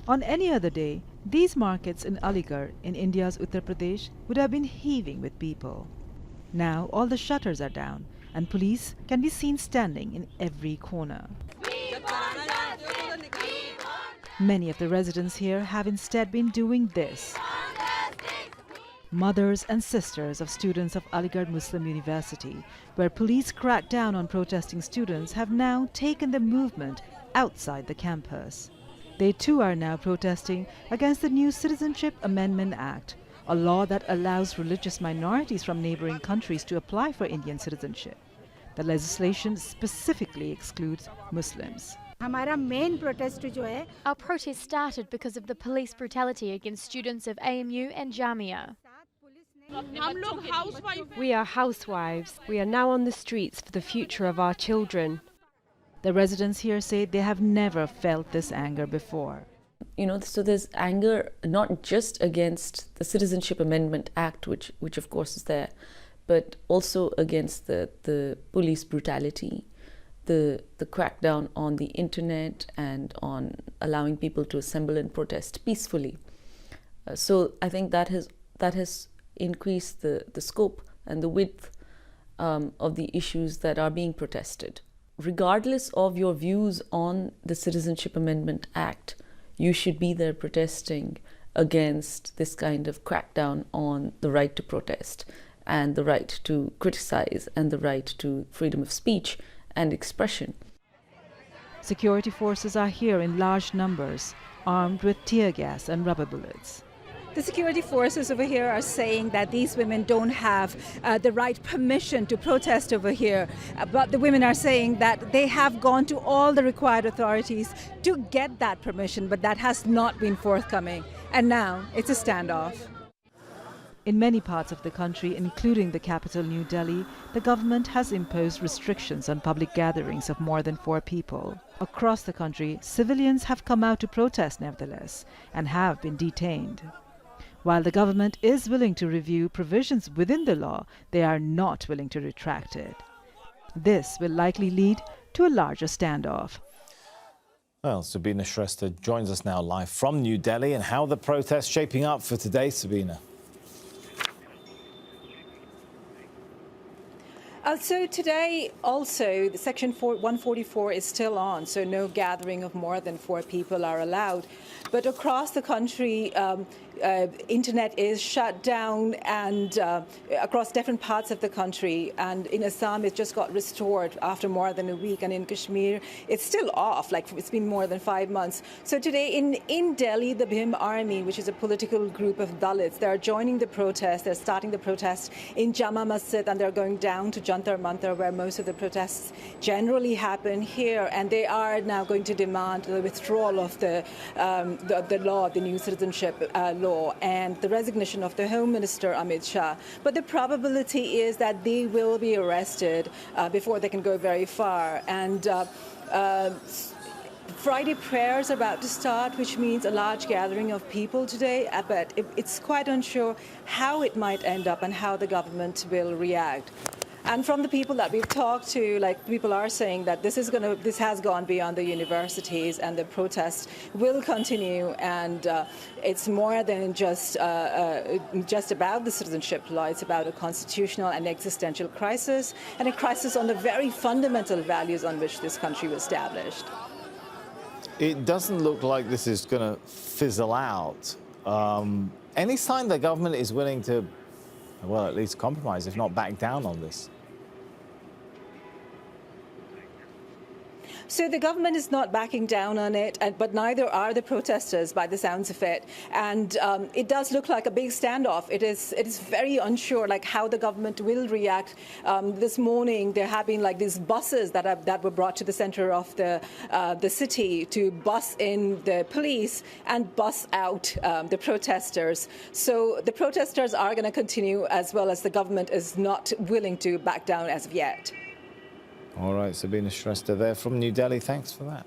On any other day, these markets in Aligarh, in India's Uttar Pradesh, would have been heaving with people. Now all the shutters are down and police can be seen standing in every corner. Many of the residents here have instead been doing this. Mothers and sisters of students of Aligarh Muslim University, where police cracked down on protesting students, have now taken the movement outside the campus. They too are now protesting against the new Citizenship Amendment Act, a law that allows religious minorities from neighboring countries to apply for Indian citizenship. The legislation specifically excludes Muslims. Our protest started because of the police brutality against students of AMU and Jamia. We are housewives. We are now on the streets for the future of our children. The residents here say they have never felt this anger before. So there's anger not just against the Citizenship Amendment Act, which of course is there, but also against the police brutality, the crackdown on the internet and on allowing people to assemble and protest peacefully. So I think that has increased the scope and the width of the issues that are being protested. Regardless of your views on the Citizenship Amendment Act, you should be there protesting against this kind of crackdown on the right to protest and the right to criticize and the right to freedom of speech and expression. Security forces are here in large numbers, armed with tear gas and rubber bullets. The security forces over here are saying that these women don't have the right permission to protest over here. But the women are saying that they have gone to all the required authorities to get that permission, but that has not been forthcoming. And now it's a standoff. In many parts of the country, including the capital New Delhi, the government has imposed restrictions on public gatherings of more than 4 people. Across the country, civilians have come out to protest nevertheless and have been detained. While the government is willing to review provisions within the law, they are not willing to retract it. This will likely lead to a larger standoff. Well, Sabina Shrestha joins us now live from New Delhi. And how are the protests shaping up for today, Sabina? So today also the Section 144 is still on, so no gathering of more than 4 people are allowed. But across the country, internet is shut down and across different parts of the country. And in Assam, it just got restored after more than a week. And in Kashmir, it's still off, like it's been more than 5 months. So today in Delhi, the Bhim Army, which is a political group of Dalits, they're joining the protest. They're starting the protest in Jama Masjid and they're going down to Jantar Mantar, where most of the protests generally happen here. And they are now going to demand the withdrawal of the law, the new citizenship law, and the resignation of the Home Minister Amit Shah. But the probability is that they will be arrested before they can go very far. And Friday prayers are about to start, which means a large gathering of people today, but it's quite unsure how it might end up and how the government will react. And from the people that we've talked to, people are saying that this has gone beyond the universities and the protest will continue, and it's more than just about the citizenship law. It's about a constitutional and existential crisis, and a crisis on the very fundamental values on which this country was established. It doesn't look like this is going to fizzle out. Any sign the government is willing to, well, at least compromise, if not back down on this? So the government is not backing down on it, but neither are the protesters, by the sounds of it. And it does look like a big standoff. It is very unsure, how the government will react. This morning, there have been these buses that were brought to the center of the city to bus in the police and bus out the protesters. So the protesters are going to continue, as well as the government is not willing to back down as of yet. All right, Sabina Shrestha there from New Delhi. Thanks for that.